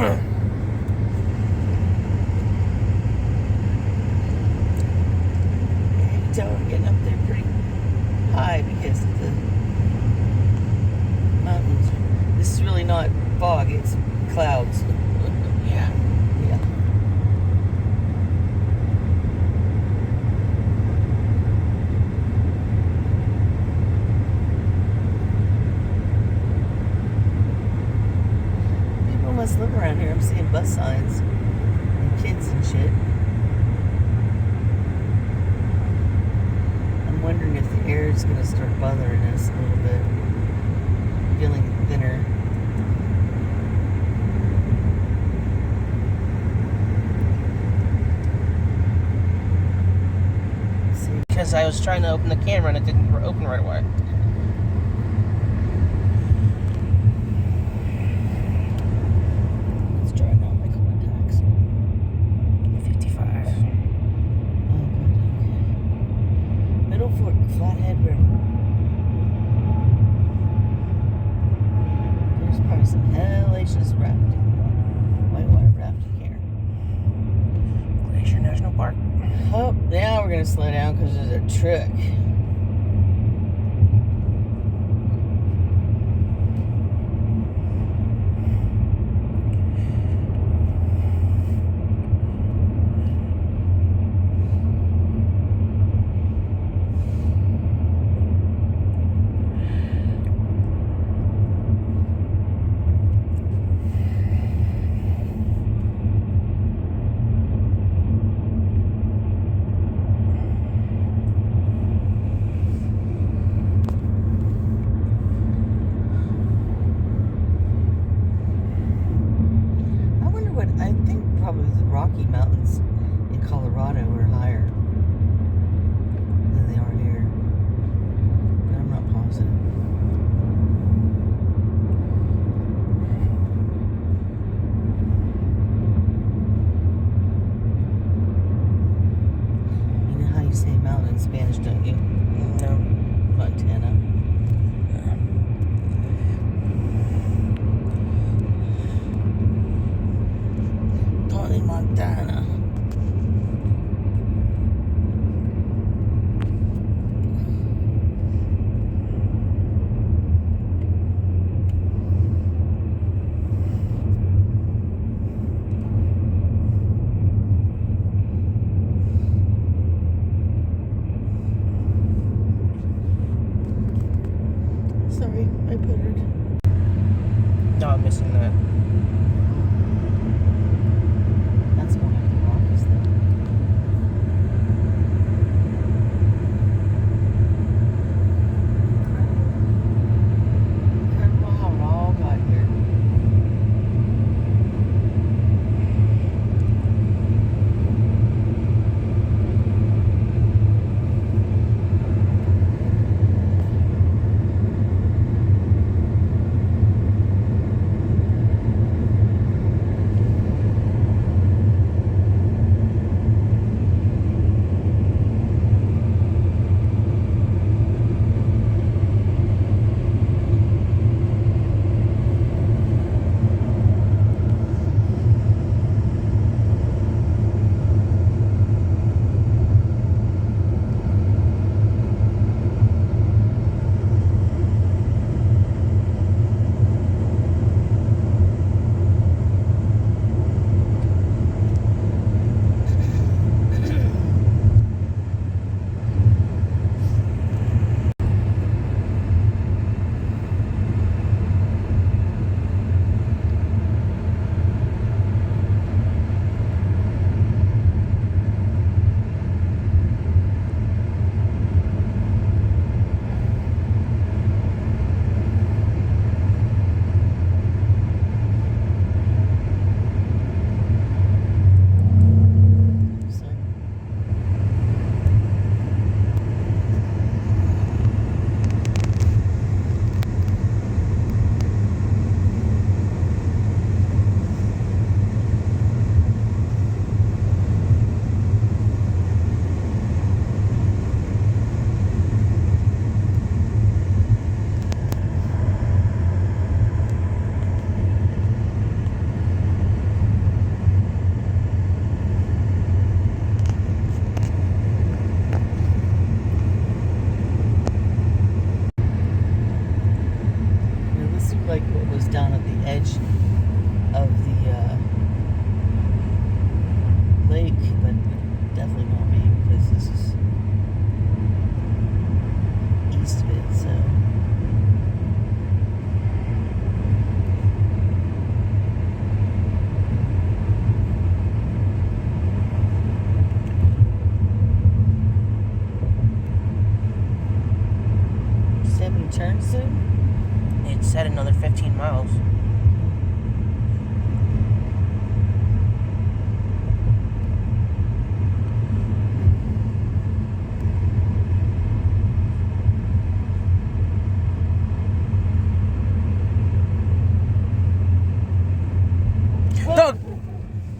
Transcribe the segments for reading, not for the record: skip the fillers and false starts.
So we're getting up there pretty high because of the mountains. This is really not fog, it's clouds. Yeah. Yeah. People must live around here. I'm seeing bus signs and kids and shit. I'm wondering if the air is going to start bothering us a little bit. Feeling thinner. Because I was trying to open the camera and it didn't open right away. Let's try now my contacts. 55. Oh, good. Okay. Middle Fork, Flathead River. There's probably some hellacious rafting, whitewater rafting here. Glacier National Park. Oh, now we're going to slow down because there's a truck. I think probably the Rocky Mountains in Colorado are higher than they are here, but I'm not positive. You know how you say mountain in Spanish, don't you? No. Montana. Tony Montana. Sorry, I puttered. No, I'm missing that. That's why.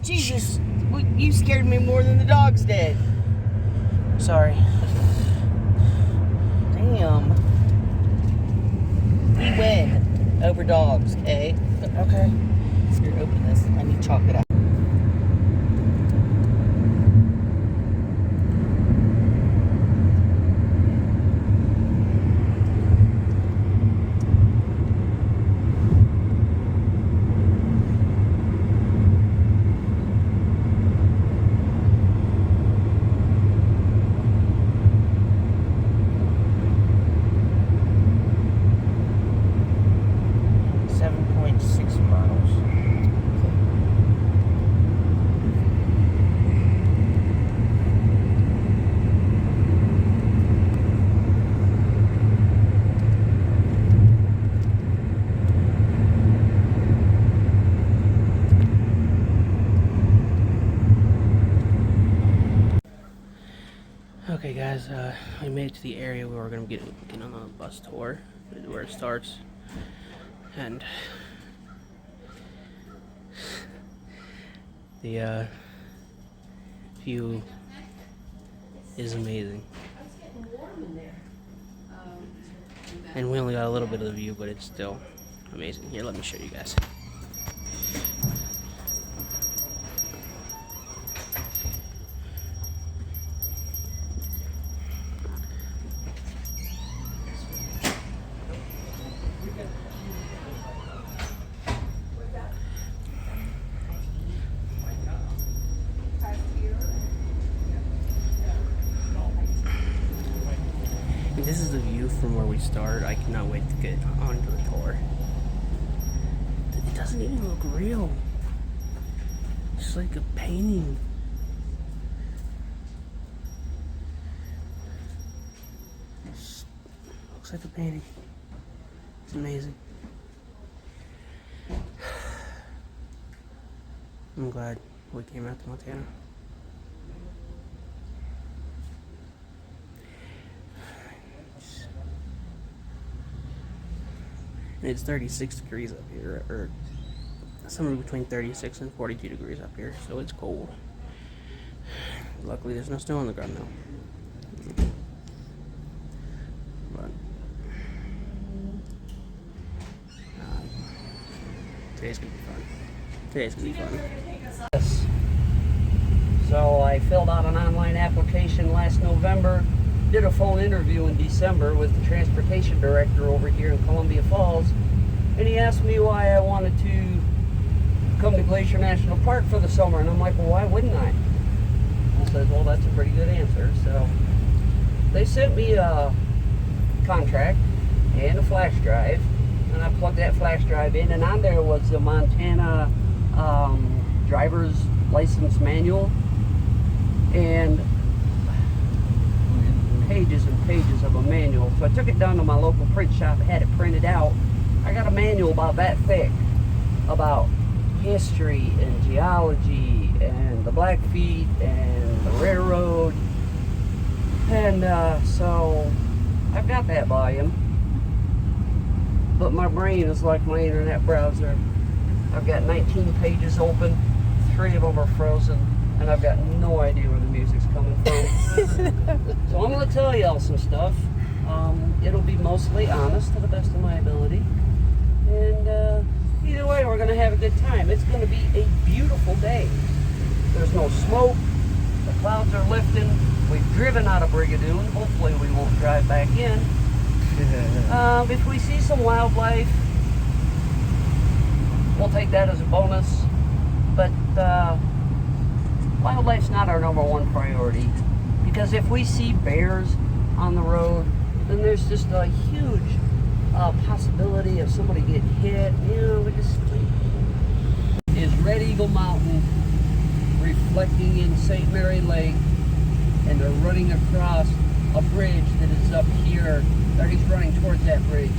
Jesus, you scared me more than the dogs did. Sorry. Damn. We win over dogs, okay? Okay. Here, open this. I need to chalk it out. Okay, guys, we made it to the area where we're gonna get on the bus tour, where it starts, and the view is amazing. And we only got a little bit of the view, but it's still amazing. Here, let me show you guys. This is the view from where we start. I cannot wait to get onto the tour. It doesn't even look real. It's like a painting. Looks like a painting. It's amazing. I'm glad we came out to Montana. It's 36 degrees up here, or somewhere between 36 and 42 degrees up here, so it's cold. Luckily, there's no snow on the ground now. But today's gonna be fun. Today's gonna be fun. Yes. So I filled out an online application last November, did a phone interview in December with the transportation director over here in Columbia Falls, and he asked me why I wanted to come to Glacier National Park for the summer, and I'm like, well, why wouldn't I? He says, well, that's a pretty good answer. So they sent me a contract and a flash drive, and I plugged that flash drive in, and on there was the Montana driver's license manual, and pages and pages of a manual. So I took it down to my local print shop, had it printed out. I got a manual about that thick about history and geology and the Blackfeet and the railroad, and so I've got that volume, but my brain is like my internet browser. I've got 19 pages open, 3 of them are frozen, and I've got no idea where the music's coming from. So I'm going to tell y'all some stuff. It'll be mostly honest to the best of my ability. And either way, we're going to have a good time. It's going to be a beautiful day. There's no smoke. The clouds are lifting. We've driven out of Brigadoon. Hopefully we won't drive back in. If we see some wildlife, we'll take that as a bonus. But wildlife's not our #1 priority, because if we see bears on the road, then there's just a huge possibility of somebody getting hit. You know, we just is Red Eagle Mountain reflecting in St. Mary Lake, and they're running across a bridge that is up here, or he's running towards that bridge,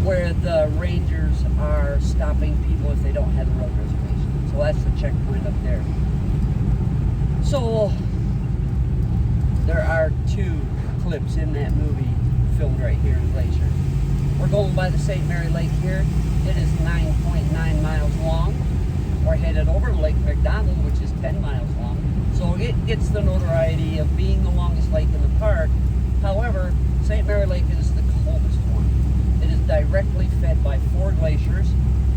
where the rangers are stopping people if they don't have a road reservation. So that's the checkpoint up there. So there are 2 clips in that movie filmed right here in Glacier. We're going by the St. Mary Lake here. It is 9.9 miles long. originated over Lake McDonald, which is 10 miles long. So it gets the notoriety of being the longest lake in the park. However, St. Mary Lake is the coldest one. It is directly fed by 4 glaciers.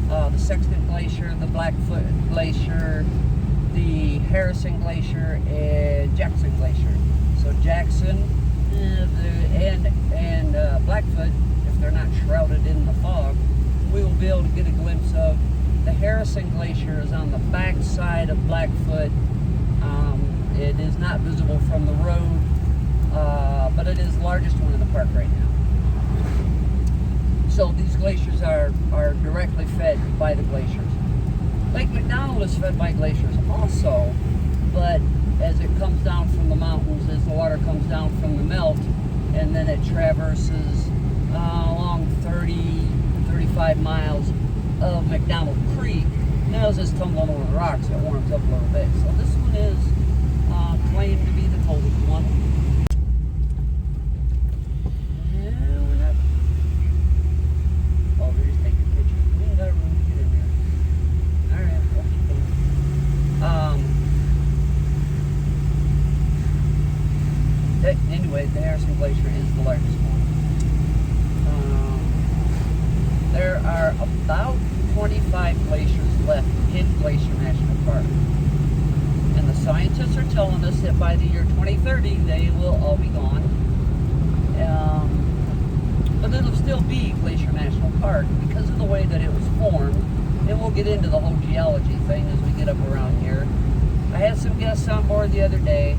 The Sexton Glacier, the Blackfoot Glacier, the Harrison Glacier, and Jackson Glacier. So Jackson and Blackfoot, if they're not shrouded in the fog, we will be able to get a glimpse of. The Harrison Glacier is on the back side of Blackfoot. It is not visible from the road, but it is the largest one in the park right now. So these glaciers are directly fed by the glaciers. Lake McDonald is fed by glaciers also, but as it comes down from the mountains, as the water comes down from the melt, and then it traverses along 35 miles of McDonald Creek. Now as it's tumbling over the rocks, it warms up a little bit. So this one is claimed to be the coldest one. Yeah, we're not. Oh, they're just taking pictures. We ain't got room to get in there. Alright, we'll keep going. Anyway, the Harrison Glacier is the largest one. There are about 25 glaciers left in Glacier National Park. And the scientists are telling us that by the year 2030, they will all be gone. But it'll still be Glacier National Park because of the way that it was formed. And we'll get into the whole geology thing as we get up around here. I had some guests on board the other day,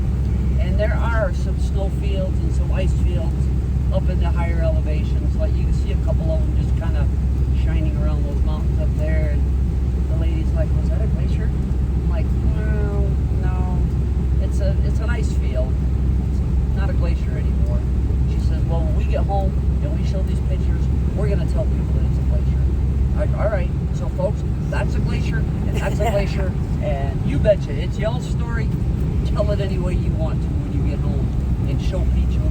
and there are some snow fields and some ice fields up in the higher elevations. Like you can see a couple of them just kind of shining around those mountains up there, and the lady's like, "Was that a glacier?" I'm like, "Well, no, it's an ice field. It's not a glacier anymore." She says, "Well, when we get home and we show these pictures, we're gonna tell people that it's a glacier." All right, so folks, that's a glacier and that's a glacier, and you betcha, it's y'all's story. Tell it any way you want to when you get home, and show people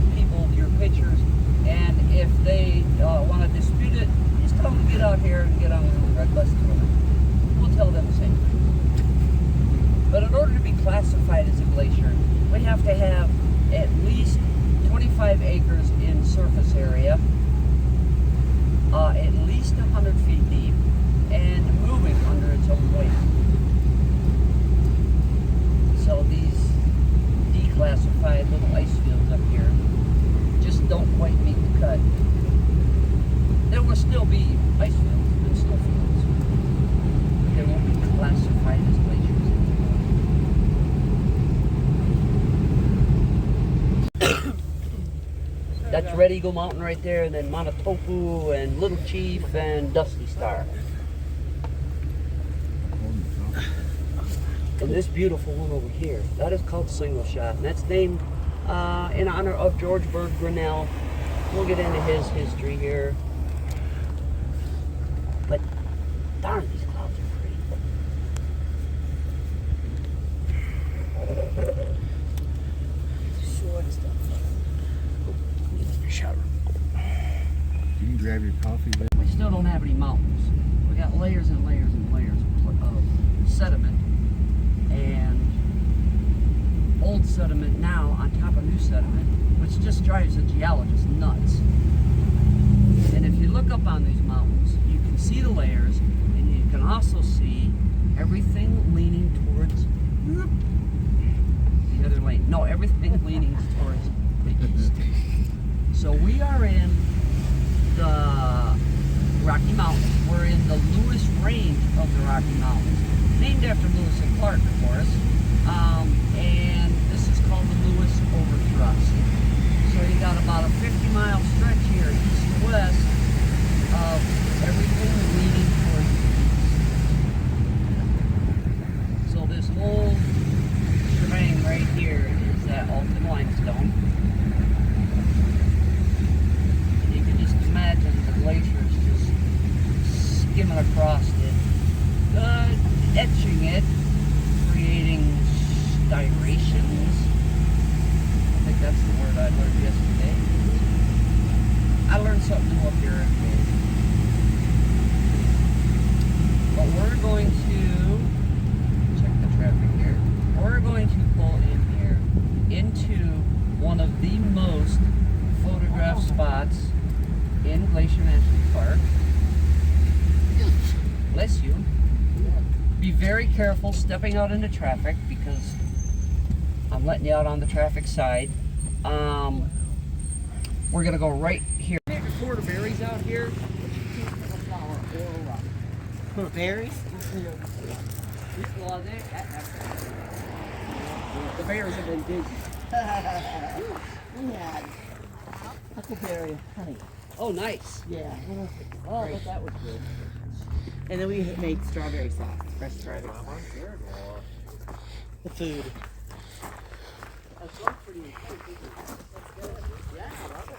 your pictures. And if they want to dispute it, just tell them to get out here and get on the red bus tour. We'll tell them the same thing. But in order to be classified as a glacier, we have to have at least 25 acres in surface area, at least 100 feet deep, and moving under its own weight. So these declassified little ice fields up here just don't quite meet the cut. There will still be ice fields and snow fields, but they won't be classified as glaciers anymore. That's Red Eagle Mountain right there, and then Manitopu and Little Chief and Dusty Star. And this beautiful one over here, that is called Single Shot, and that's named in honor of George Bird Grinnell. We'll get into his history here. But darn, these clouds are pretty. Short stuff. Shower. You can grab your coffee later. We still don't have any mountains. We got layers and layers and layers of sediment, and old sediment now on top of new sediment, which just drives the geologist nuts. And if you look up on these mountains, you can see the layers, and you can also see everything leaning towards the other lane. No, everything leaning towards the east. So we are in the Rocky Mountains. We're in the Lewis Range of the Rocky Mountains, named after Lewis and Clark, of course. And this is called the Lewis Overthrust. So you got about a 50-mile stretch here, east to west, of everything leaning towards the east. So this whole shebang right here is that Alton limestone. And you can just imagine the glaciers just skimming across it, etching it, creating striations. I think that's the word I learned yesterday. I learned something new up here every day. But we're going to very careful stepping out into traffic because I'm letting you out on the traffic side. We're gonna go right here. Make a quart of berries out here, but you can't put a flower or a rock. Berries? The bears have been busy. We had huckleberry honey. Oh, nice. Yeah. Oh, but that was good. And then we made strawberry sauce, fresh strawberry sauce. The food. That's so pretty intense. Yeah, I love it.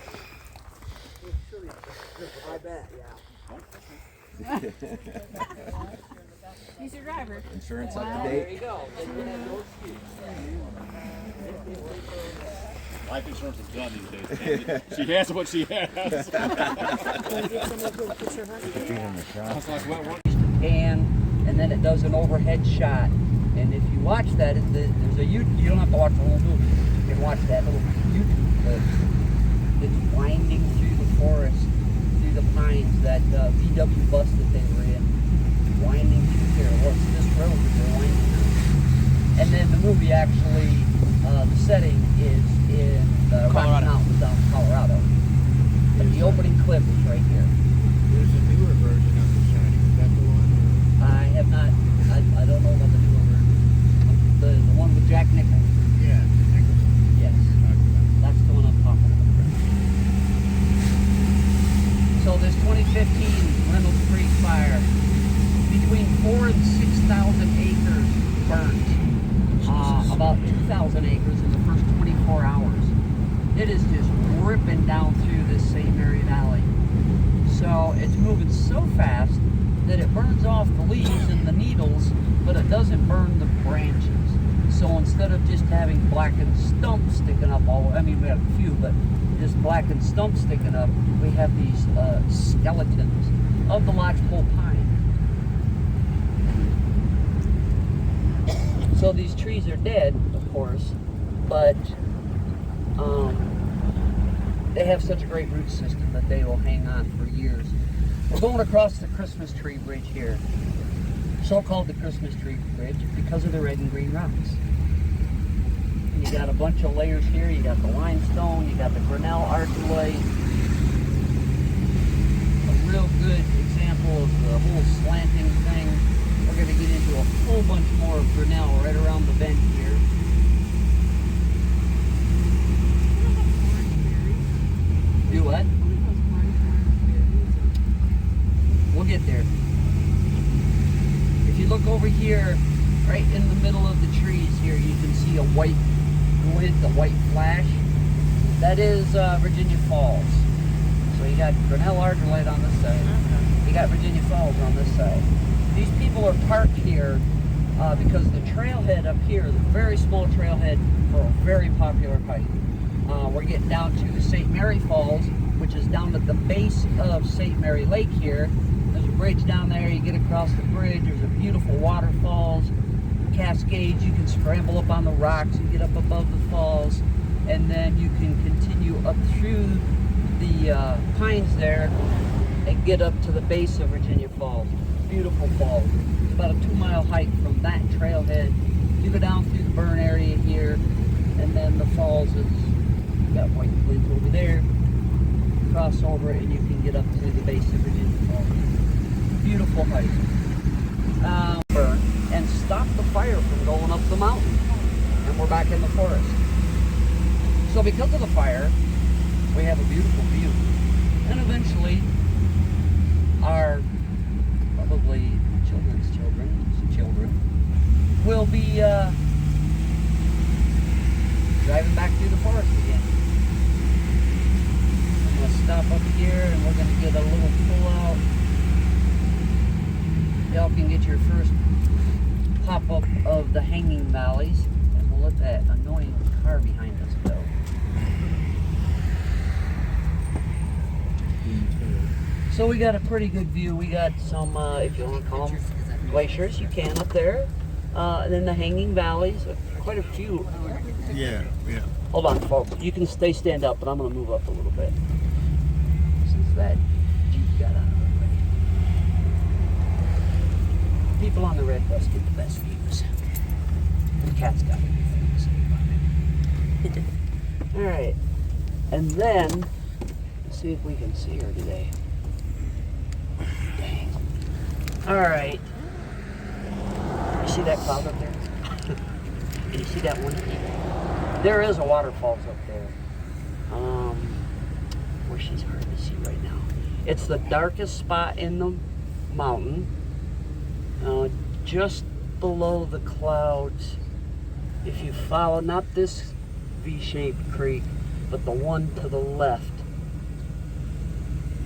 I bet, yeah. He's your driver. Insurance up to There date. you go. Then you have no excuse. Life insurance is done these days. She has what she has. Give him a shot. And then it does an overhead shot. And if you watch that, there's a YouTube. You don't have to watch the whole movie. You can watch that little YouTube clip. It's winding through the forest, through the pines. That VW bus that they were in, winding through here. Well, it's this road that they're winding on. And then the movie actually, the setting is in the Rocky Mountains down in Colorado. But the opening clip is right here. There's a newer version of The Shining. Is that the one? I have not. I don't know about the newer version. The one with Jack Nicholson. Yeah. Yes, that's the one I'm talking about. So this 2015 Reynolds Creek fire, between 4,000 and 6,000 acres burnt. About 2,000 acres in the first 24 hours. It is just ripping down through this St. Mary Valley. So it's moving so fast that it burns off the leaves and the needles, but it doesn't burn the branches. So instead of just having blackened stumps sticking up all, I mean we have a few, but just blackened stumps sticking up, we have these skeletons of the lodgepole pine. So these trees are dead, of course, but they have such a great root system that they will hang on for years. We're going across the Christmas tree bridge here. So-called the Christmas tree bridge because of the red and green rocks. And you got a bunch of layers here. You got the limestone, you got the Grinnell argillite. A real good example of the whole slanting thing. We're going to get into a whole bunch more of Grinnell right around the bend here. Do what? We'll get there. If you look over here, right in the middle of the trees here, you can see a white glint, a white flash. That is Virginia Falls. So you got Grinnell argillite on this side. You got Virginia Falls on this side. These people are parked here because the trailhead up here is a very small trailhead for a very popular hike. We're getting down to the St. Mary Falls, which is down at the base of St. Mary Lake here. There's a bridge down there. You get across the bridge. There's a beautiful waterfalls, cascades. You can scramble up on the rocks and get up above the falls. And then you can continue up through the pines there and get up to the base of Virginia Falls. Beautiful falls. It's about a 2-mile hike from that trailhead. You go down through the burn area here, and then the falls is got white glint over there. Cross over and you can get up to the base of Virginia Falls. Beautiful hike. Burn and stop the fire from going up the mountain. And we're back in the forest. So because of the fire, we have a beautiful view. And eventually, our probably children's children will be driving back through the forest again. I'm going to stop up here and we're going to get a little pull out. Y'all can get your first pop-up of the hanging valleys, and we'll let that annoying car behind us go. So we got a pretty good view. We got some, if you want to call them glaciers, you can up there. And then the hanging valleys, quite a few. Yeah, yeah. Hold on, folks. You can stand up, but I'm going to move up a little bit. Since that Jeep got out of the way. people on the red bus get the best views. The cat's got everything to say about it. Alright. And then, let's see if we can see her today. Dang. Alright. You see that cloud up there? And you see that one? There is a waterfalls up there. Where she's hard to see right now. It's the darkest spot in the mountain. Just below the clouds. If you follow, not this V-shaped creek, but the one to the left.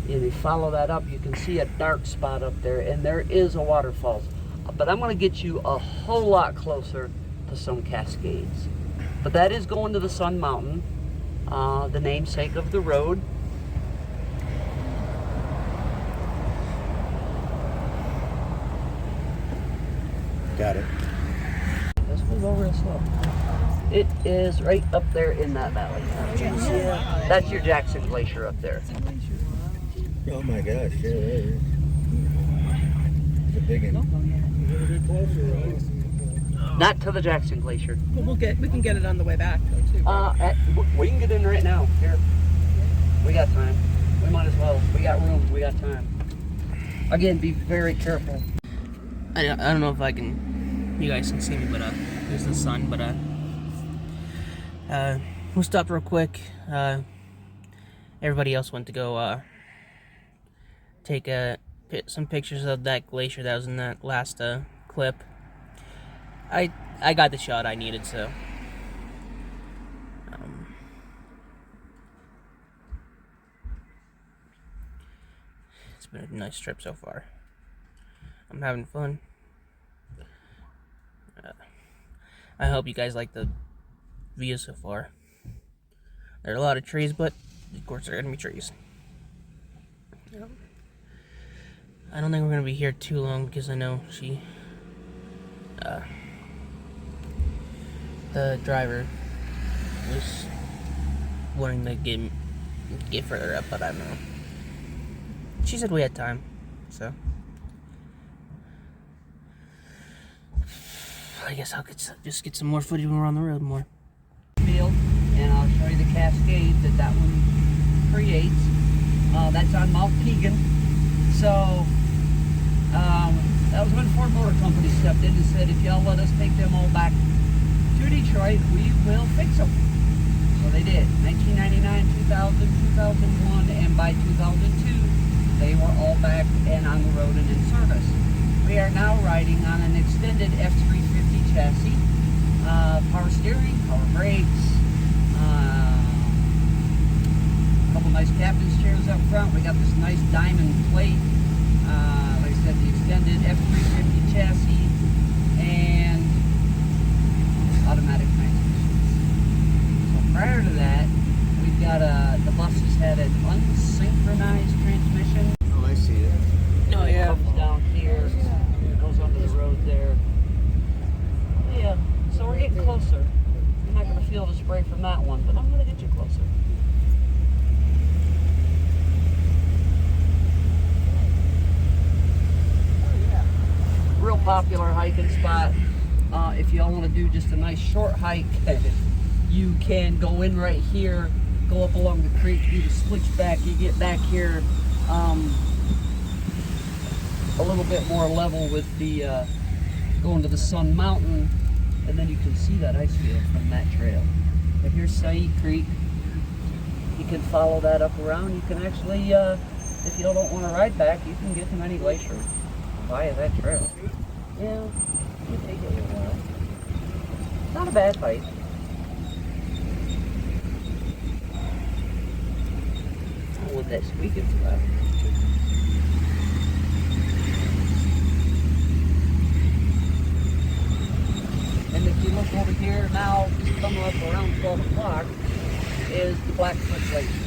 And you follow that up, you can see a dark spot up there, and there is a waterfalls. But I'm gonna get you a whole lot closer to some cascades. But that is going to the Sun Mountain, the namesake of the road. Got it. This was over real slow. It is right up there in that valley. That's your Jackson Glacier up there. Oh my gosh, yeah, there it is. It's a big one. Not to the Jackson Glacier. Well, we can get it on the way back though too. We can get in right now. Here. We got time. We might as well. We got room. We got time. Again, be very careful. I don't know if you guys can see me, but here's the sun. But we'll stop real quick. Everybody else went to go take some pictures of that glacier that was in that last clip. I got the shot I needed, so it's been a nice trip so far. I'm having fun. I hope you guys like the view so far. There are a lot of trees, but of course there are gonna be trees. I don't think we're gonna be here too long because I know the driver was wanting to get further up, but I don't know. She said we had time, so I guess I'll just get some more footage when we're on the road more. Field, and I'll show you the cascade that one creates. That's on Mount Keegan. So that was when Ford Motor Company stepped in and said, if y'all let us take them all back to Detroit, we will fix them. So they did. 1999, 2000, 2001, and by 2002, they were all back and on the road and in service. We are now riding on an extended F350 chassis, power steering, power brakes, a couple nice captain's chairs up front. We got this nice diamond plate, like I said, the extended F350 chassis, and automatic transmissions. So prior to that, we've got the buses had an unsynchronized transmission. Oh, I see it. Oh yeah. Comes down here, goes under the road there. Yeah, so we're getting closer. You're not going to feel the spray from that one, but I'm going to get you closer. Real popular hiking spot. If y'all want to do just a nice short hike, you can go in right here, go up along the creek, do the switchback. You get back here a little bit more level with the going to the Sun Mountain, and then you can see that ice field from that trail. But here's Said Creek. You can follow that up around. You can actually, if you don't want to ride back, you can get to Many Glacier via that trail. Yeah, you take it a while. Not a bad hike. Oh, with that squeaking flat. And if you look over here now, just coming up around 12 o'clock, is the Blackfoot Glacier.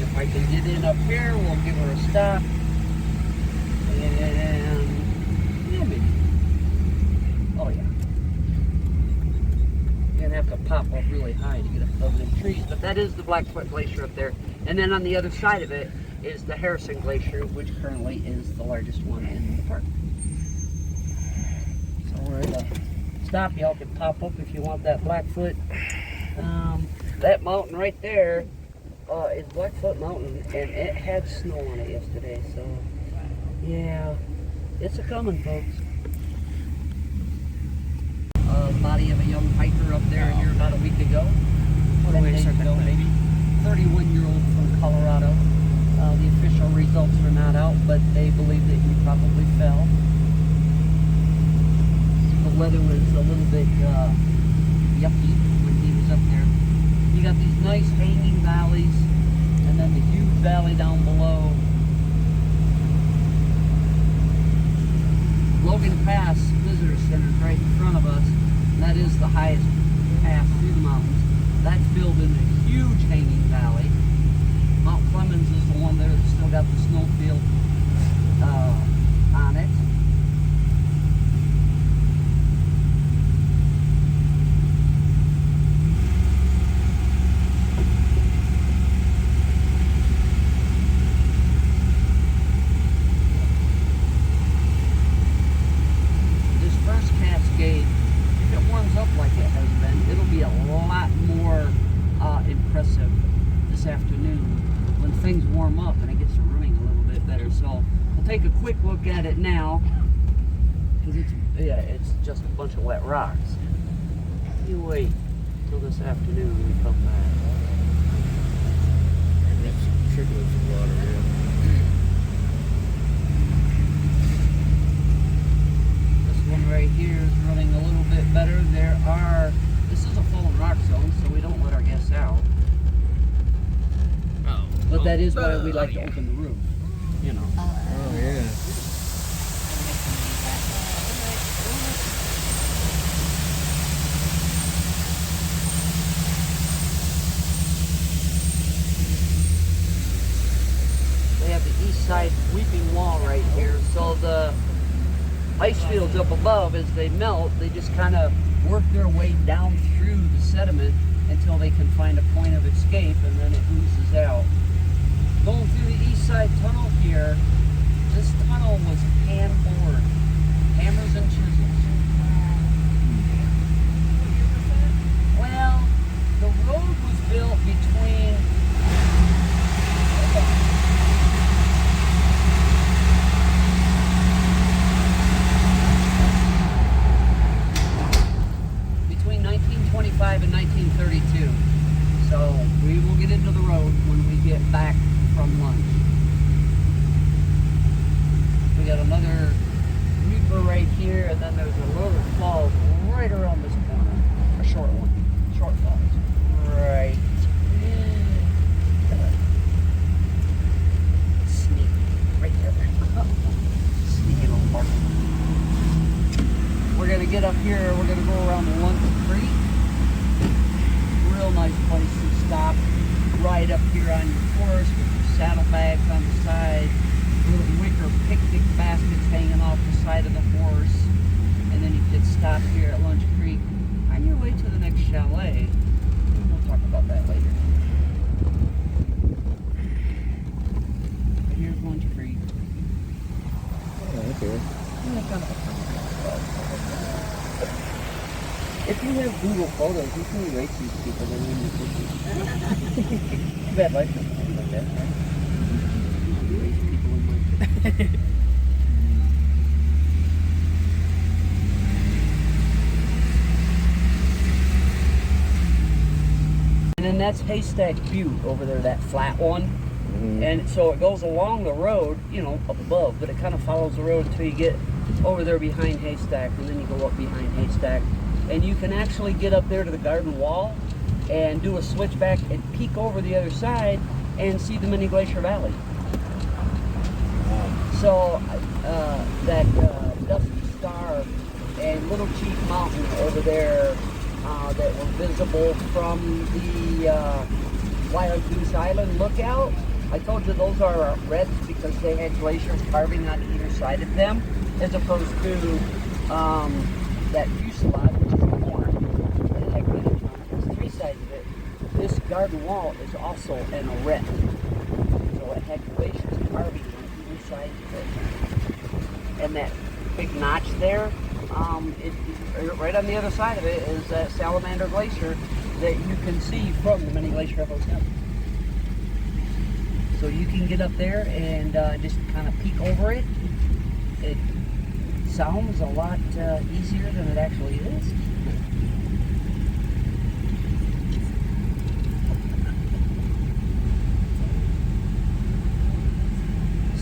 If I can get in up here, we'll give her a stop. And yeah, maybe. Oh yeah. You're gonna have to pop up really high to get up above them trees, but that is the Blackfoot Glacier up there. And then on the other side of it is the Harrison Glacier, which currently is the largest one in the park. stop, y'all can pop up if you want that Blackfoot. That mountain right there is Blackfoot Mountain, and it had snow on it yesterday, so yeah, it's a coming, folks. Body of a young hiker up there here about a week ago. 10 days ago, maybe. 31-year-old from Colorado. The official results are not out, but they believe that he probably fell. The weather was a little bit yucky when he was up there. You got these nice hanging valleys, and then the huge valley down below. Logan Pass Visitor Center is right in front of us, and that is the highest pass through the mountains. That's filled in a huge hanging valley. Mount Clemens is the one there that's still got the snowfield on it. This first cascade, if it warms up like it has been, it'll be a lot more impressive this afternoon when things warm up and it gets running a little bit better. So we'll take a quick look at it now, because it's just a bunch of wet rocks. You wait till this afternoon when we come back. That's trickles of water, yeah. This one right here is running a little bit better. This is a fallen rock zone, so we don't let our guests out. Oh. But that is why we like to open the roof, you know. Oh, yeah. They have the east side weeping wall right here, so the ice fields up above, as they melt, they just kind of work their way down through the sediment until they can find a point of escape, and then it oozes out. Going through the east side tunnel here, this tunnel was hand-bored, hammers and chisels. Well, the road was built between between 1925 and 1932. So we will get into the road when we get back from lunch. We got another reaper right here, and then there's a little falls right around this corner. A short one. Short falls. Right. Sneak. Right there. Sneaky little mark. We're gonna get up here, we're gonna go around Lunch Creek. Real nice place to stop. Right up here on your horse with your saddlebags on the side, little wicker picnic baskets hanging off the side of the horse, and then you could stop here at Lunch Creek on your way to the next chalet. And we'll talk about that later. But here's Lunch Creek. Oh, okay. Yeah, kind of a fun spot. If you have Google Photos, you can erase these people that are in your pictures. Too bad life doesn't work like that, right? Erase people in my pictures. And then that's Haystack Butte over there, that flat one. Mm-hmm. And so it goes along the road, you know, up above, but it kind of follows the road until you get over there behind Haystack, and then you go up behind Haystack. And you can actually get up there to the garden wall and do a switchback and peek over the other side and see the Mini Glacier Valley. So that Dusty Star and Little Chief Mountain over there that were visible from the Wild Goose Island lookout, I told you those are reds because they had glaciers carving on either side of them, as opposed to that fuselage, which is orange, that had glaciers on it. There's three sides of it. This garden wall is also an arête. So it had glaciers carving on either side of it. And that big notch there Right on the other side of it is that Salamander Glacier that you can see from the Mini Glacier Hotel. So you can get up there and just kind of peek over it. It sounds a lot easier than it actually is.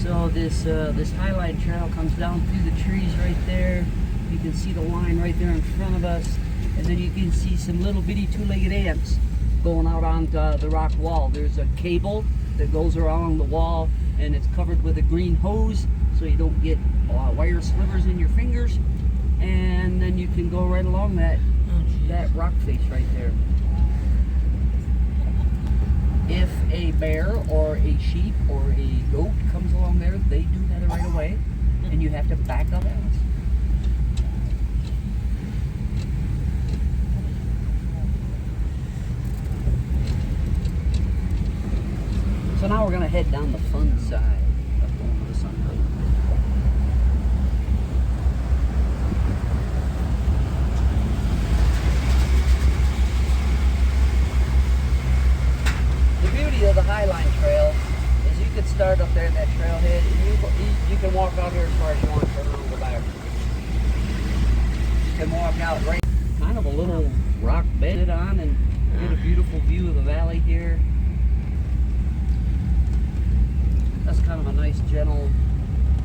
So this Highline Trail comes down through the trees right there. You can see the line right there in front of us, and then you can see some little bitty two-legged ants going out onto the rock wall. There's a cable that goes around the wall, and it's covered with a green hose so you don't get wire slivers in your fingers. And then you can go right along that rock face right there. If a bear or a sheep or a goat comes along there, they do that right away, and you have to back up out. So now we're going to head down the fun side of going to the Sunbelt. The beauty of the Highline Trail is you could start up there in that trailhead and you can walk out here as far as you want, turn around and go back. You can walk out right, kind of a little rock bed on, and get a beautiful view of the valley here. That's kind of a nice, gentle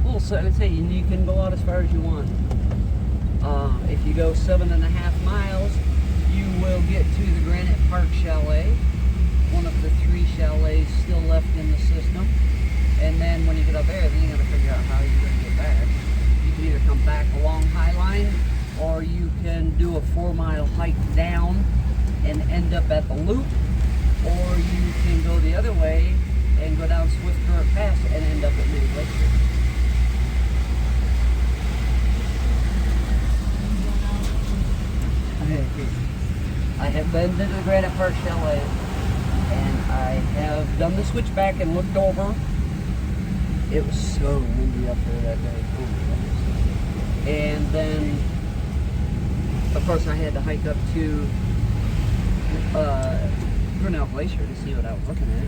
little set. I'd say you can go out as far as you want. If you go 7.5 miles, you will get to the Granite Park Chalet, one of the 3 chalets still left in the system. And then when you get up there, then you got to figure out how you're going to get back. You can either come back along Highline, or you can do a 4-mile hike down and end up at the loop, or you can go the other way and go down Swift Current Pass and end up at Mini Glacier. I have been to the Granite Park Chalet, and I have done the switchback and looked over. It was so windy up there that day. Oh my goodness. And then, of course, I had to hike up to Grinnell Glacier to see what I was looking at.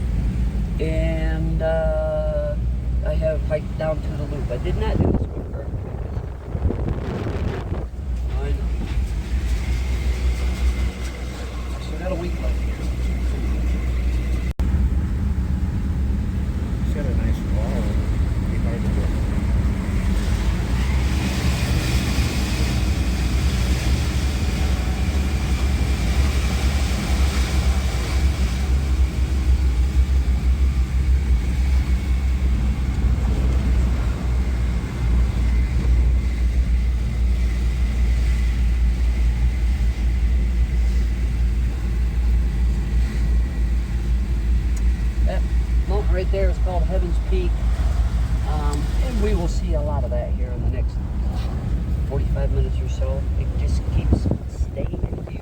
And I have hiked down to the loop. I did not do this one first. I know. I still got a week left here. It's got a nice wall. It'd be hard to get. Right there is called Heaven's Peak, and we will see a lot of that here in the next 45 minutes or so. It just keeps staying in view.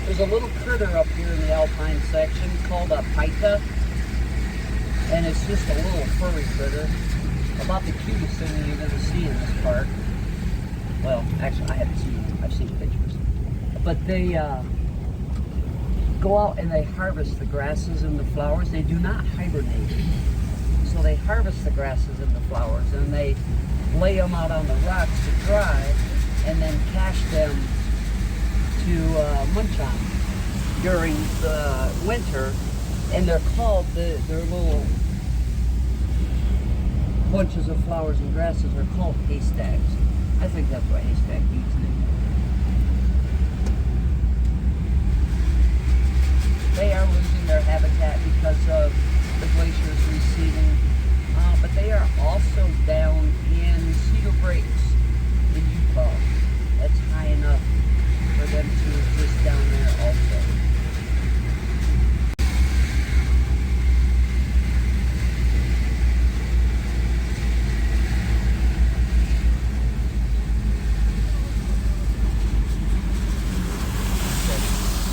There's a little critter up here in the alpine section called a pika, and it's just a little furry critter, about the cutest thing you're going to see in this park. Well, actually, I haven't seen it. I've seen pictures. But they go out and they harvest the grasses and the flowers. They do not hibernate. So they harvest the grasses and the flowers, and they lay them out on the rocks to dry, and then cache them to munch on during the winter. And they're called, their little bunches of flowers and grasses are called haystacks. I think that's what haystack means. They are losing their habitat because of the glaciers receding, but they are also down in Cedar Breaks in Utah. That's high enough for them to exist down there also.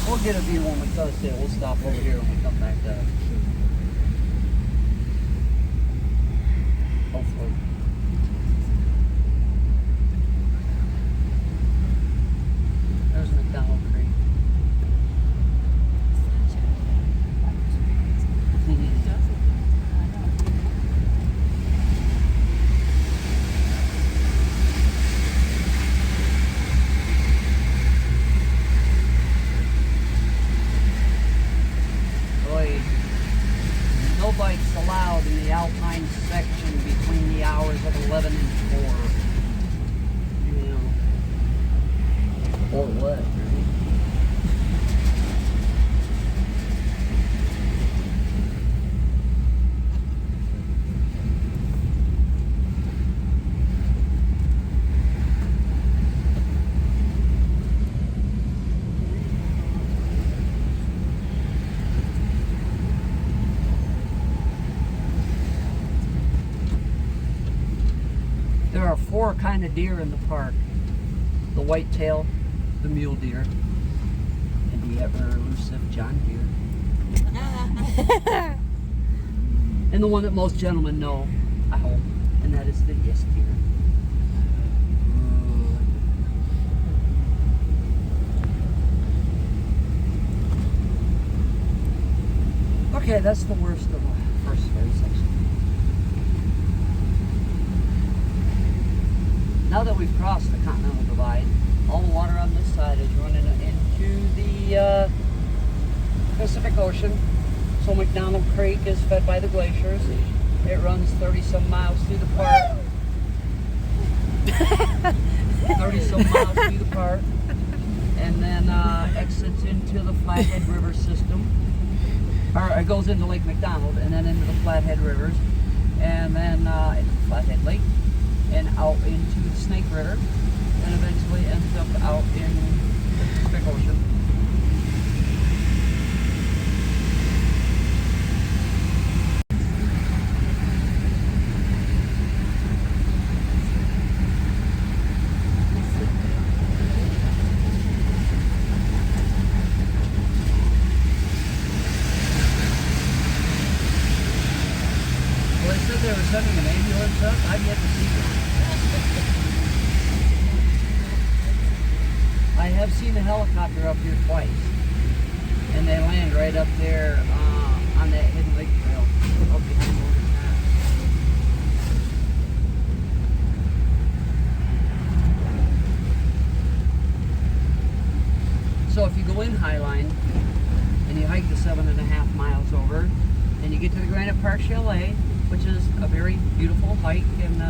We'll get a view when we come to it. We'll stop over here when we come back up. trips allowed in the Alpine section between the hours of 11 and 4. You know. Or what, right? There are 4 kind of deer in the park. The whitetail, the mule deer, and the ever elusive John deere. And the one that most gentlemen know, I hope, and that is the yes deer. Okay, that's the worst of the first section. Now that we've crossed the Continental Divide, all the water on this side is running into the Pacific Ocean. So McDonald Creek is fed by the glaciers. It runs 30-some miles through the park. 30-some miles through the park. And then exits into the Flathead River system. Or it goes into Lake McDonald and then into the Flathead Rivers. And then into Flathead Lake. And out into the Snake River, and eventually ends up out in the Pacific Ocean. Well, they said they were sending an ambulance up. I've yet to see one. I have seen the helicopter up here twice, and they land right up there on that Hidden Lake Trail up behind Morgan Pass. So if you go in Highline and you hike the 7.5 miles over, and you get to the Granite Park Chalet, which is a very beautiful hike and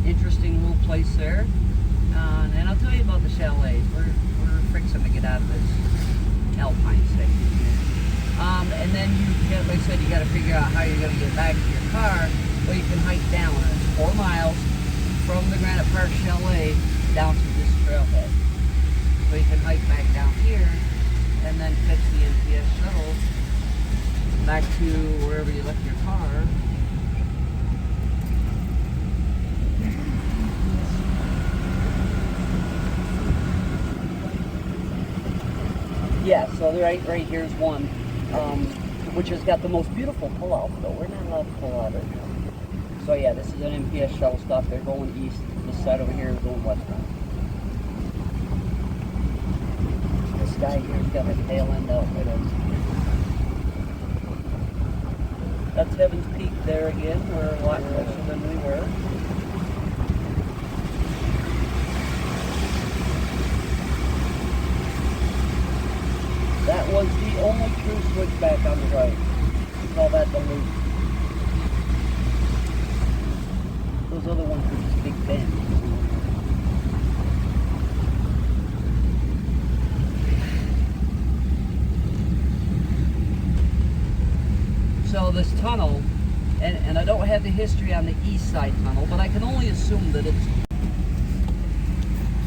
interesting little place there. And I'll tell you about the chalets. We're fixing to get out of this Alpine section here. And then you get, like I said, you got to figure out how you're going to get back to your car. Well, you can hike down. It's 4 miles from the Granite Park Chalet down to this trailhead. So you can hike back down here and then catch the NPS shuttle back to wherever you left your car. Yeah, so right here is one, which has got the most beautiful pull-out, though. We're not allowed to pull out right now. So yeah, this is an MPS shuttle stop. They're going east. This side over here is going westbound. This guy here's got a tail end outfit on. That's Heaven's Peak there again. We're a lot closer than we were. That was the only true switchback on the right. We call that the loop. Those other ones were just big bends. So this tunnel, and I don't have the history on the east side tunnel, but I can only assume that it's...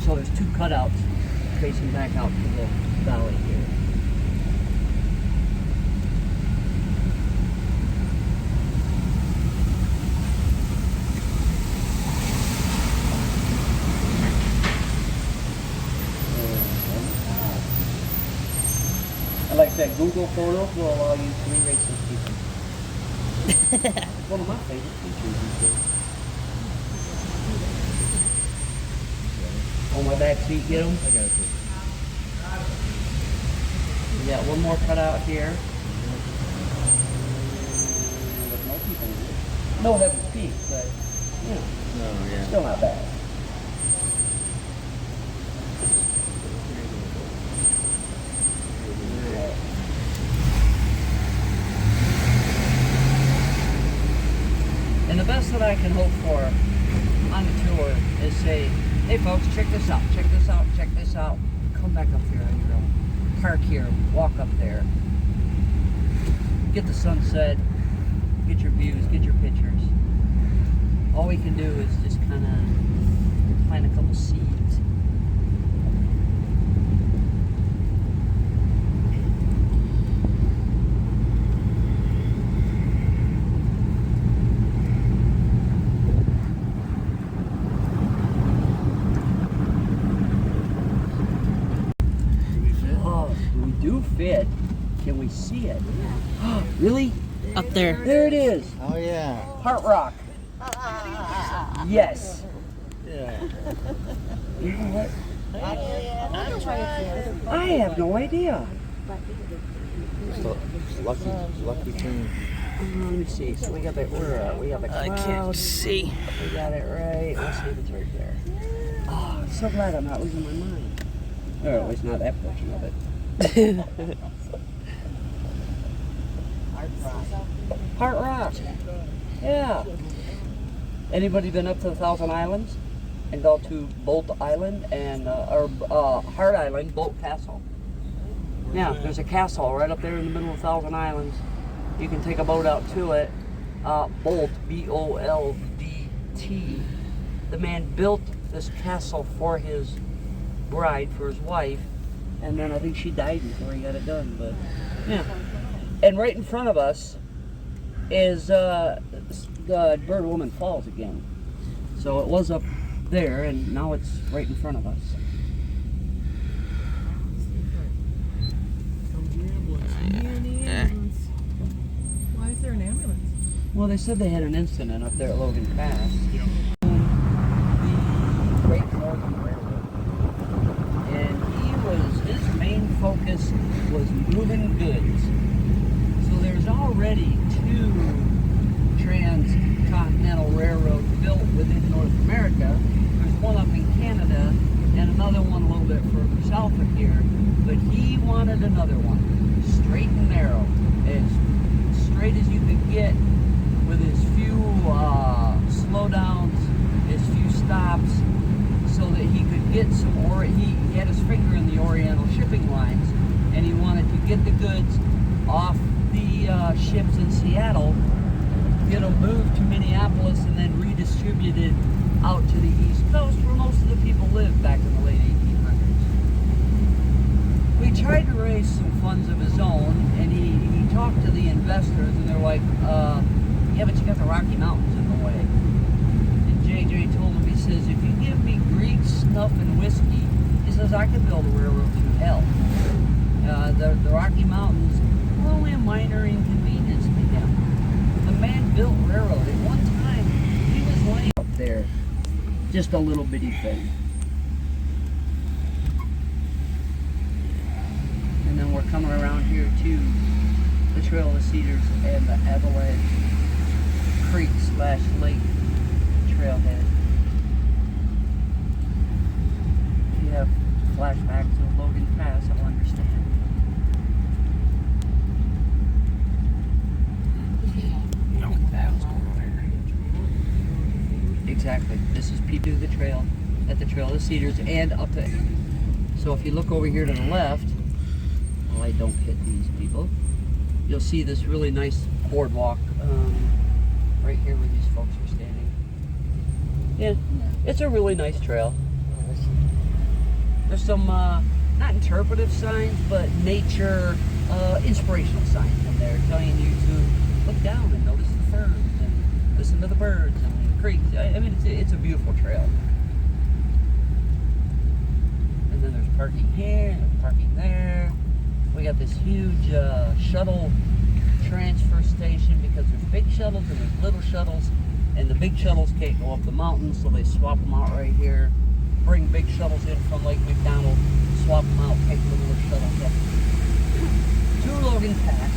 So there's 2 cutouts facing back out to the valley here. Like that Google Photos will allow you to erase those people. It's one of my favorite features these days. On my back seat, get them? I got it. We got one more cutout here. With no people in it. No Heaven's Peak, but, you know, Oh, yeah. still not bad. And the best that I can hope for on the tour is say, hey folks, check this out, check this out, check this out. Come back up here on your own. Park here, walk up there. Get the sunset, get your views, get your pictures. All we can do is just kind of plant a couple seeds. Oh, we do fit. Can we see it? Really? Up there. There it is. Oh yeah. Heart Rock. Yes. Yeah. You know what? I have no idea. Lucky thing. Let me see. So we got the we got the I cloud. can't see. We got it right. Let's see if it's right there. Oh, I'm so glad I'm not losing my mind. Or at least not that portion of it. Heart Rock. Yeah. Anybody been up to the Thousand Islands and go to Bolt Island and Heart Island, Bolt Castle? Yeah, there's a castle right up there in the middle of Thousand Islands. You can take a boat out to it. Bolt, B-O-L-D-T. The man built this castle for his bride, for his wife, and then I think she died before he got it done. But yeah, and right in front of us is the Bird Woman Falls again. So it was up there, and now it's right in front of us. Why is there an ambulance? Well, they said they had an incident up there at Logan Pass. The Great Northern Railroad. And his main focus was moving goods. So there's already 2 transcontinental railroads built within North America. There's one up in Canada and another one a little bit further south of here. But he wanted another one, straight and narrow, as straight as you could get, with as few slowdowns, as few stops, so that he could get some, he had his finger in the Oriental shipping lines, and he wanted to get the goods off the ships in Seattle, get them moved to Minneapolis, and then redistributed out to the East Coast, where most of the people lived back in the late 1800s. We tried to raise some funds of his own, and he talked to the investors, and they're like, yeah, but you got the Rocky Mountains in the way. And JJ told him, he says, if you give me Greek snuff and whiskey, he says, I could build a railroad through hell. The Rocky Mountains were only a minor inconvenience to him. The man built railroad. At one time, he was laying up there, just a little bitty thing. And then we're coming around here to the Trail of the Cedars and the Avalanche Creek / Lake trailhead. If you have flashbacks of Logan Pass, I'll understand. Exactly. This is P2 the trail at the Trail of the Cedars and up to. So if you look over here to the left, well, I don't hit these people. You'll see this really nice boardwalk right here where these folks are standing. Yeah, it's a really nice trail. There's some not interpretive signs, but nature inspirational signs in there telling you to look down and notice the ferns and listen to the birds and the creeks. I mean, it's a beautiful trail. And then there's parking here and there's parking there. We got this huge shuttle transfer station because there's big shuttles and there's little shuttles, and the big shuttles can't go up the mountain, so they swap them out right here. Bring big shuttles in from Lake McDonald, swap them out, take the little shuttles up to Logan Pass.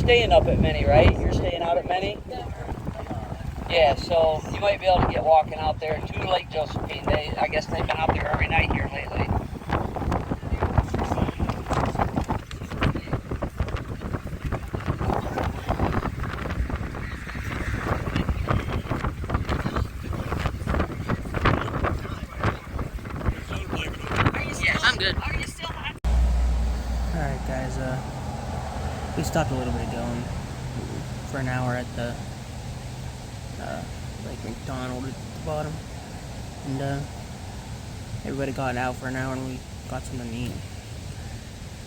staying up at Many, right? You're staying out at Many? Yeah, so you might be able to get walking out there to Lake Josephine. I guess they've been out there every night here lately. I'm good. Alright guys, we stopped a little bit ago for an hour at the Lake McDonald at the bottom, and everybody got out for an hour and we got something to eat.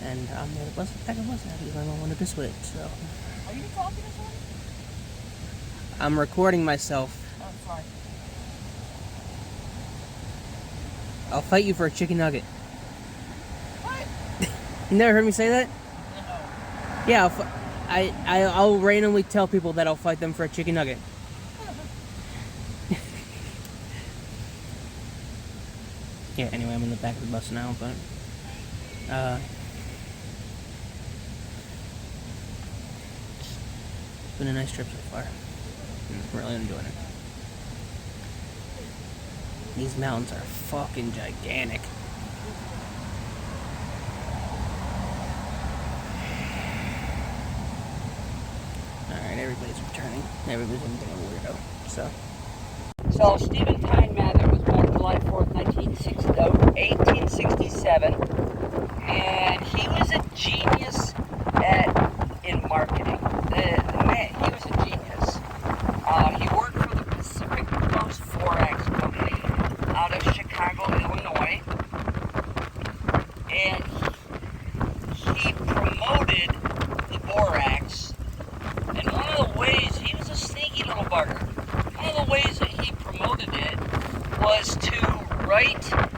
And I'm the bus back of bus now because I wanted to switch. So Are you talking to someone? I'm recording myself. Oh, sorry. I'll fight you for a chicken nugget. What? You never heard me say that? No. Yeah, I'll randomly tell people that I'll fight them for a chicken nugget. Yeah, anyway, I'm in the back of the bus now, but it's been a nice trip so far. I'm really enjoying it. These mountains are fucking gigantic. Alright, everybody's returning. Everybody's being a weirdo. So Stephen Tyne Mather was born July 4th, 1867, and he was a genius in marketing. He was a genius. He worked for the Pacific Coast Borax Company out of Chicago, Illinois, and he promoted the borax. And one of the ways, he was a sneaky little bugger. One of the ways that he promoted it was to write to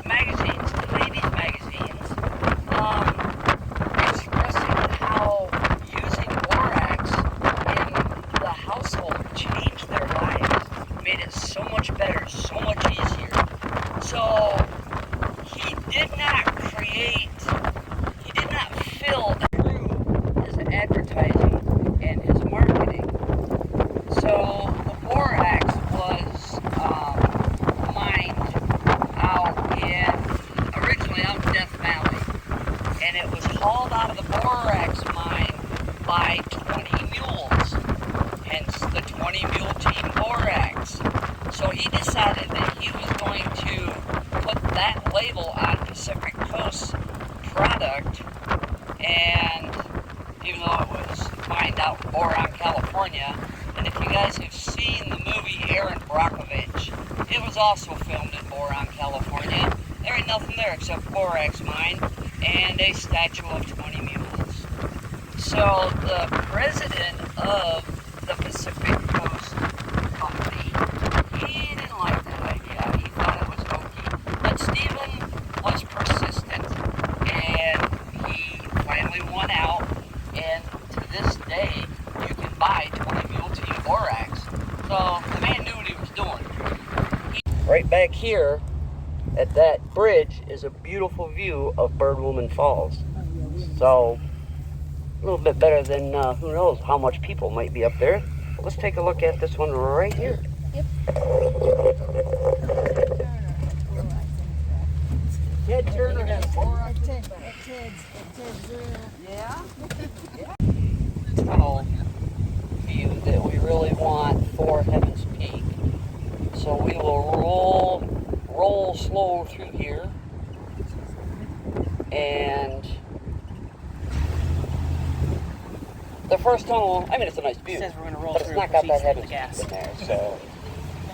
magazines, to ladies' magazines, expressing how using borax in the household changed their lives, made it so much better, so much easier. So he did not fill through his advertising and his marketing. So the borax was mined originally out in Death Valley, and it was hauled out of the borax mine by 20 mules, hence the 20 mule team borax. So he decided that he was going to put that label on Pacific Coast product, and even though it was mined out in Boron, California, and if you guys have seen the movie Aaron Brockovich, it was also filmed in Boron, California. There ain't nothing there except borax mine and a statue of 20 mules. So the president of the Pacific Coast Company, he didn't like that idea. He thought it was hokey. But Stephen was persistent, and he finally won out, and to this day, you can buy 20 mule team borax. So the man knew what he was doing. Right back here at that bridge is a beautiful view of Birdwoman Falls. So a little bit better than who knows how much people might be up there. But let's take a look at this one right here. Ted Turner has borax. Yeah. Tunnel view that we really want for Heaven's Peak. So we will roll slow through here, and the first tunnel, I mean, it's a nice view, Says we're gonna roll but it's through not got that proceeds Heaven's to Peak the in there. So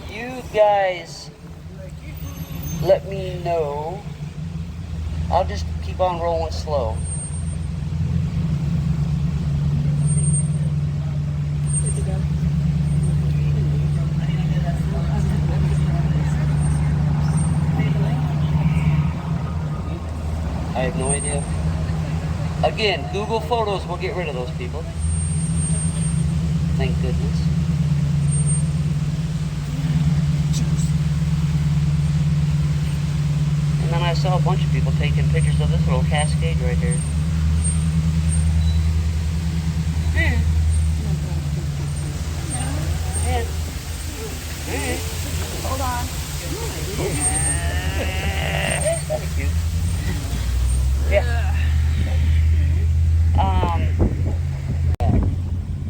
you guys let me know. I'll just keep on rolling slow. I have no idea. Again, Google Photos will get rid of those people. Thank goodness. And then I saw a bunch of people taking pictures of this little cascade right here. Hold on. That'd be cute. Yeah.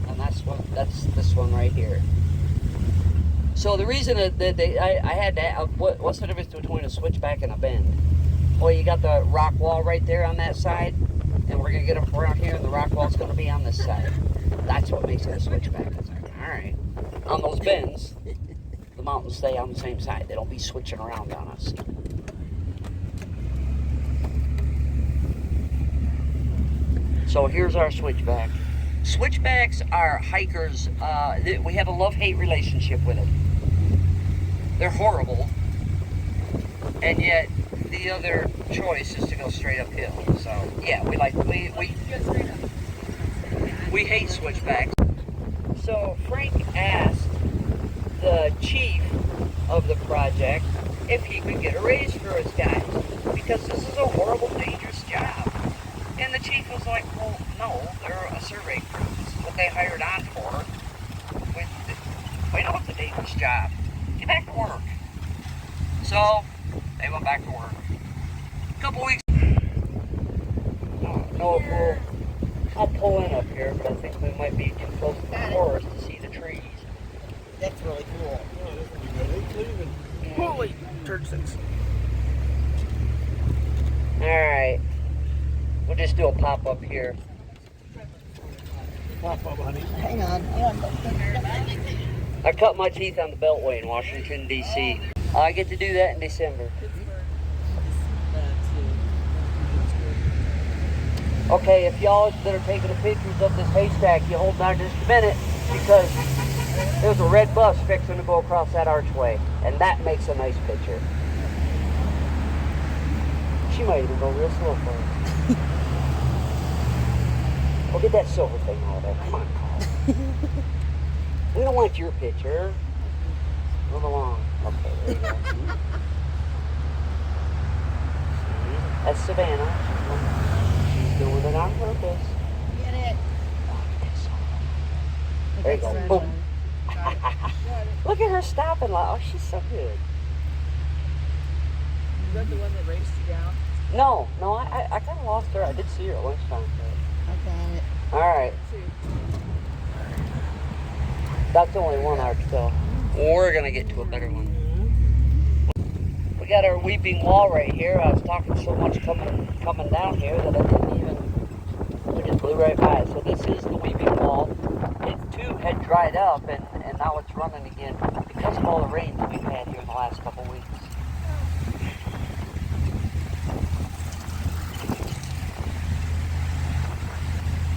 And that's this one right here. So the reason that I had to, what's the difference between a switchback and a bend? Well, you got the rock wall right there on that side, and we're gonna get up around here, and the rock wall's gonna be on this side. That's what makes it a switchback. All right. On those bends, the mountains stay on the same side. They don't be switching around on us. So here's our switchback. Switchbacks are hikers. We have a love-hate relationship with them. They're horrible, and yet the other choice is to go straight uphill. So yeah, we hate switchbacks. So Frank asked the chief of the project if he could get a raise for his guys, because this is a horrible, dangerous job. And the chief was like, well, no, they're a survey crew. This is what they hired on for. We know it's a dangerous job. Get back to work. So they went back to work. A couple weeks. I don't know if I'll pull in up here, but I think we might be too close to the forest to see the trees. That's really cool. Holy church six. Alright. We'll just do a pop-up here. Hang on. I cut my teeth on the Beltway in Washington, D.C. I get to do that in December. Okay, if y'all that are taking the pictures of this haystack, you hold on just a minute, because there's a red bus fixing to go across that archway, and that makes a nice picture. She might even go real slow for it. Well, get that silver thing out of there. Come on, Carl. We don't want your picture. Move along. Okay, there you go. That's Savannah. She's doing it on purpose. Get it. There you go. Boom. Look at her stopping. Oh, she's so good. Is that the one that raced you down? No, I kind of lost her. I did see her at lunchtime. I got it. All right. That's only one arch, though. We're going to get to a better one. We got our weeping wall right here. I was talking so much coming down here that I didn't even, we just blew right by it. So this is the weeping wall. It too had dried up, and now it's running again because of all the rain that we've had here in the last couple weeks.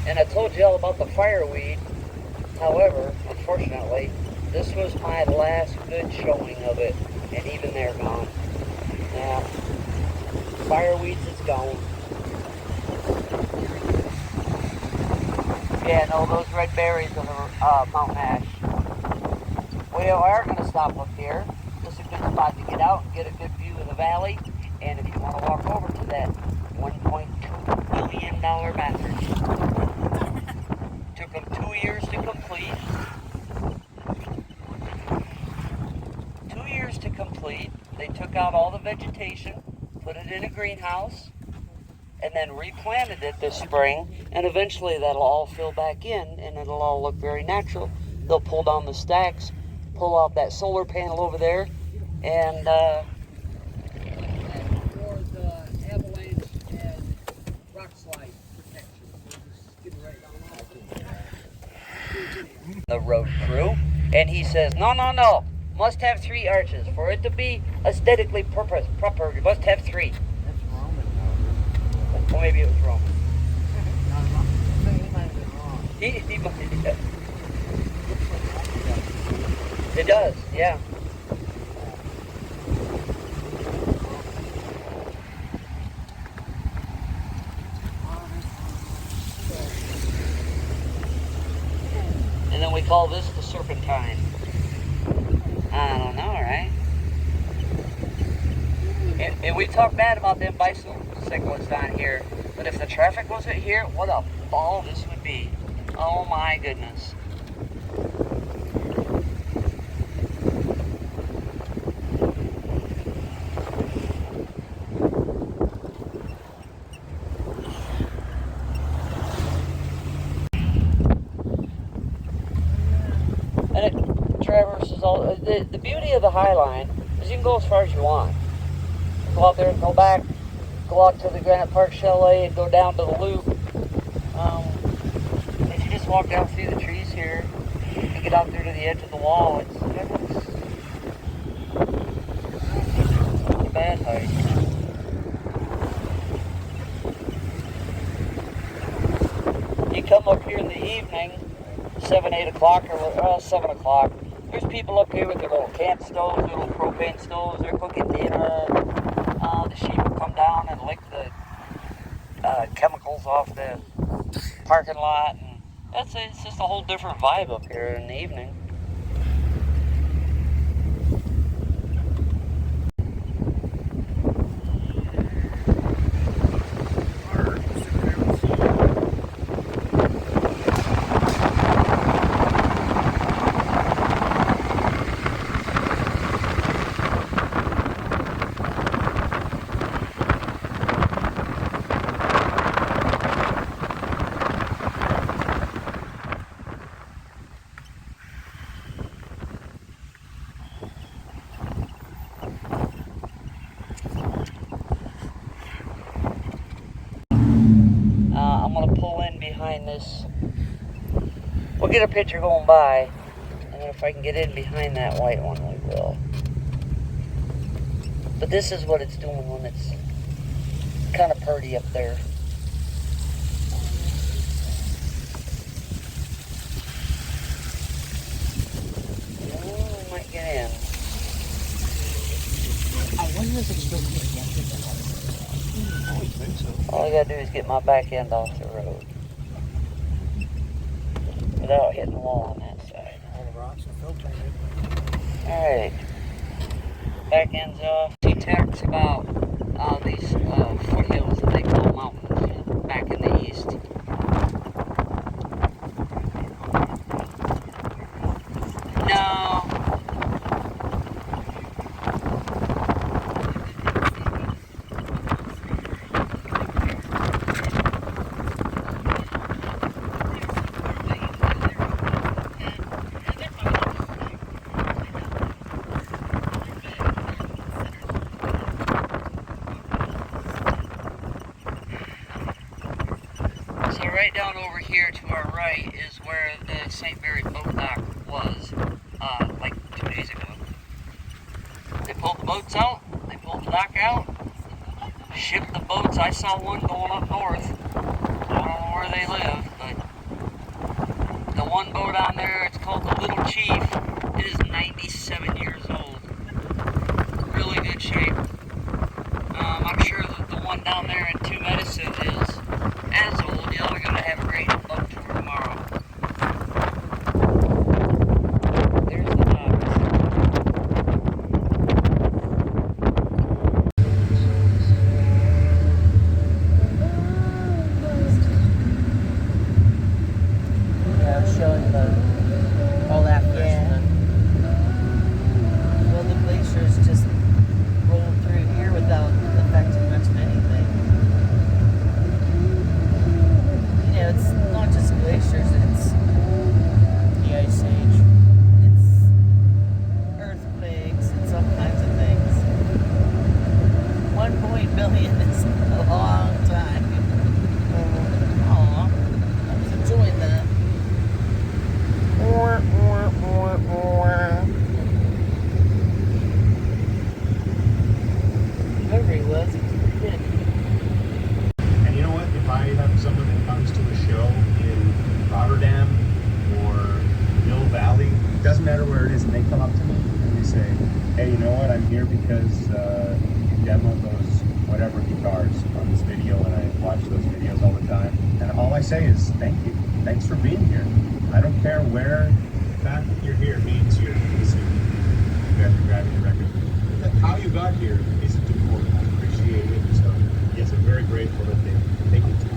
And I told you all about the fireweed. However, unfortunately, this was my last good showing of it, and even they're gone. Yeah, fireweeds is gone. Yeah, no, those red berries are the mountain ash. We are going to stop up here. This is a good spot to get out and get a good view of the valley. And if you want to walk over to that $1.2 million bathroom. Took them 2 years to complete. 2 years to complete. They took out all the vegetation, put it in a greenhouse, and then replanted it this spring. And eventually that'll all fill back in, and it'll all look very natural. They'll pull down the stacks, pull out that solar panel over there, and for the avalanche and rock slide protection. The road crew, and he says, no, must have 3 arches for it to be aesthetically proper. You must have 3. That's Roman. Well, maybe it was Roman. He might have been wrong. He might, yeah. It does, yeah. And then we call this the Serpentine. I don't know, right? And we talk bad about them bicyclists down here, but if the traffic wasn't here, what a ball this would be. Oh my goodness. And it traverses all. The beauty of the High Line is you can go as far as you want. Go out there and go back, go out to the Granite Park Chalet and go down to the loop. If you just walk down through the trees here and get out there to the edge of the wall, it's not a bad hike. You come up here in the evening, 7, 8 o'clock, or 7 o'clock. There's people up here with their little camp stoves, their little propane stoves. They're cooking dinner. The sheep will come down and lick the chemicals off the parking lot. And it's just a whole different vibe up here in the evening. I'm going to pull in behind this. We'll get a picture going by, and then if I can get in behind that white one, we will. But this is what it's doing when it's kind of purdy up there. Oh, might get in. I wonder if it's still getting after that. I always think so. All I gotta do is get my back end off the road without hitting the wall on that side. All the rocks are filtering it. Alright. Back end's off. He talks about these foothills that they call mountains back in the east. No. So right down over here to our right is where the St. Mary boat dock was, like 2 days ago. They pulled the boats out, they pulled the dock out, shipped the boats. I saw one going up north. I don't know where they live, but the one boat on there, it's called the Little Chief. It is 97 years old. Really good shape. I'm sure that the one down there in Two Medicine is as old. Y'all are gonna have a great boat tour tomorrow. There's the docks. Yeah, I'm showing all that fish. Yeah. Well, the glaciers just rolled through here without affecting much of anything. You know, it's not just glaciers, it's the Ice Age. It's earthquakes, it's all kinds of things. 1 billion is a long time. Aw, I was enjoying that. Whoever he was pretty good. And you know what? If I have someone that comes to a show in Rotterdam or Mill Valley, it doesn't matter where it is, and they come up to me and they say, hey, you know what? I'm here because you demoed those whatever guitars on this video, and I watch those videos all the time. And all I say is, thank you. Thanks for being here. I don't care where. The fact that you're here means you're listening. You guys are grabbing the record. How you got here isn't important. I appreciate it. So, yes, I'm very grateful that they take it to you.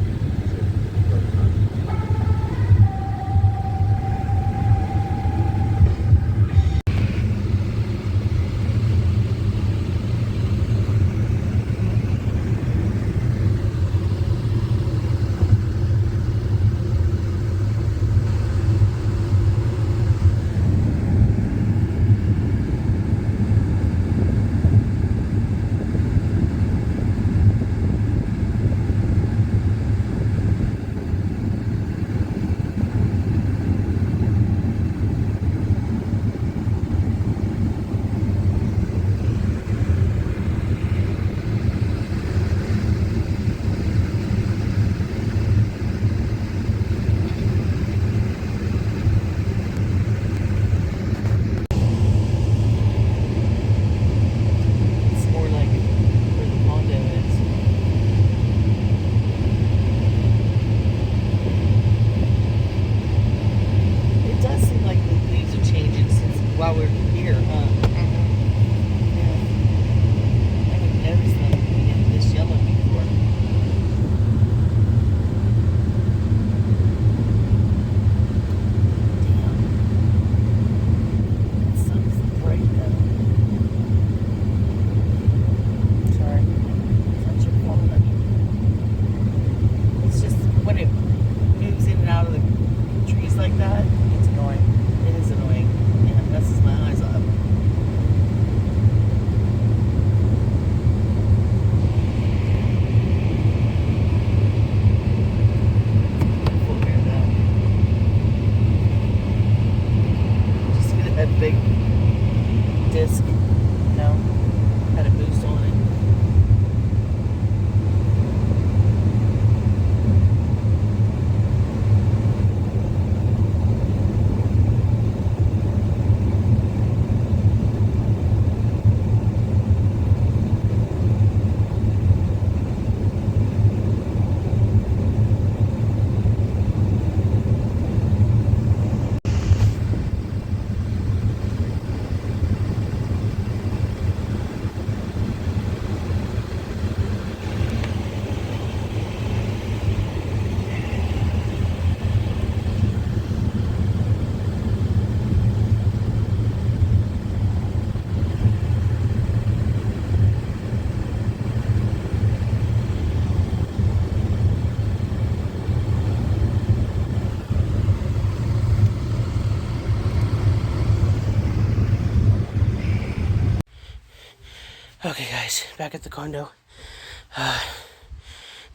Okay, guys, back at the condo.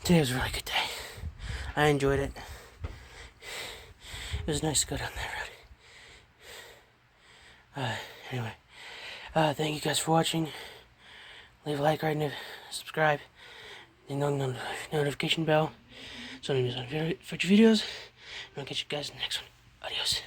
Today was a really good day. I enjoyed it. It was nice to go down that road. Anyway, thank you guys for watching. Leave a like, rate, and subscribe. And notification bell so you know future videos. And I'll catch you guys in the next one. Adios.